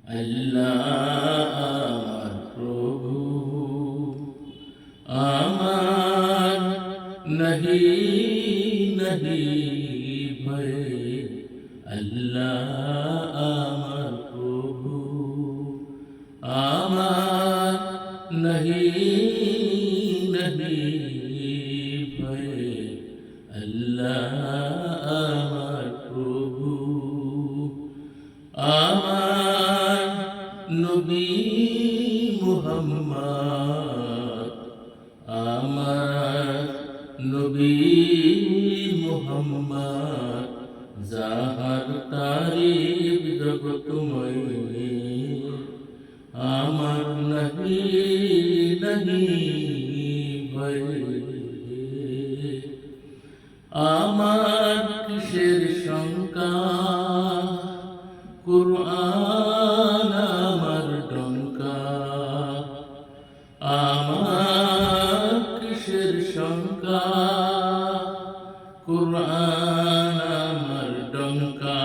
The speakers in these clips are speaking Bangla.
আল্লাহ আমার প্রভু আমার নহি নহি ভয় আল্লাহ আমার প্রভু আমার নহি নহি ভয় আল্লাহ আমার প্রভু আমার নবী মুহাম্মদ আমার নবী মুহাম্মদ যাহার তারিফ জগতময় আমার নহি নহি ভয় আমার কিসের শঙ্কা কুরআন আমার ডঙ্কা আমার কিসের শঙ্কা কুরআন আমার ডঙ্কা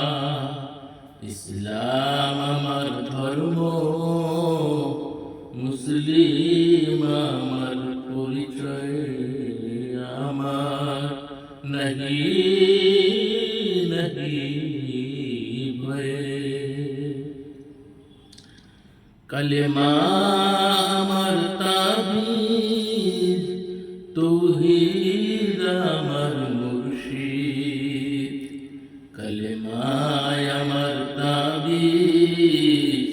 ইসলাম আমার ধর্ম মুসলিম আমার পরিচয় আমার নহি নহি ভয় কলেমা আমার তাবিজ তৌহিদ আমার মুর্শিদ কলেমায় আমার তাবিজ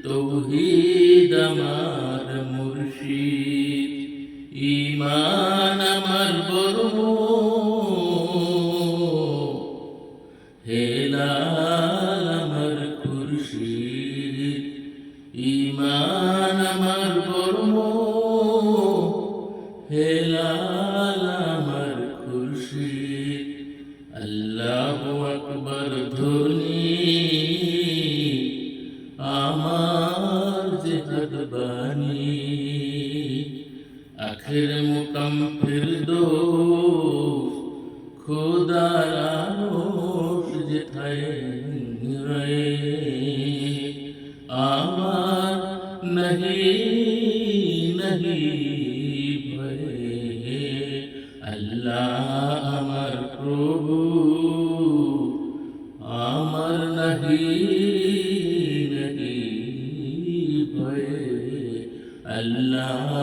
তৌহিদ আমার মুর্শিদ ঈমান আমার বরম হেলাল আমার খুরশিদ ঈমান আমার বরম হেলাল আমার খুরশিদ আল্লাহু আকবার ধ্বনি আমার জিহাদ বাণী আখির মুকাম ফিরদৌস খোদার আরশ যেথায় রয়ে আমার নহি নহি ভয় আল্লাহ আমার প্রভু আমার নহি নহি ভয় আল্লাহ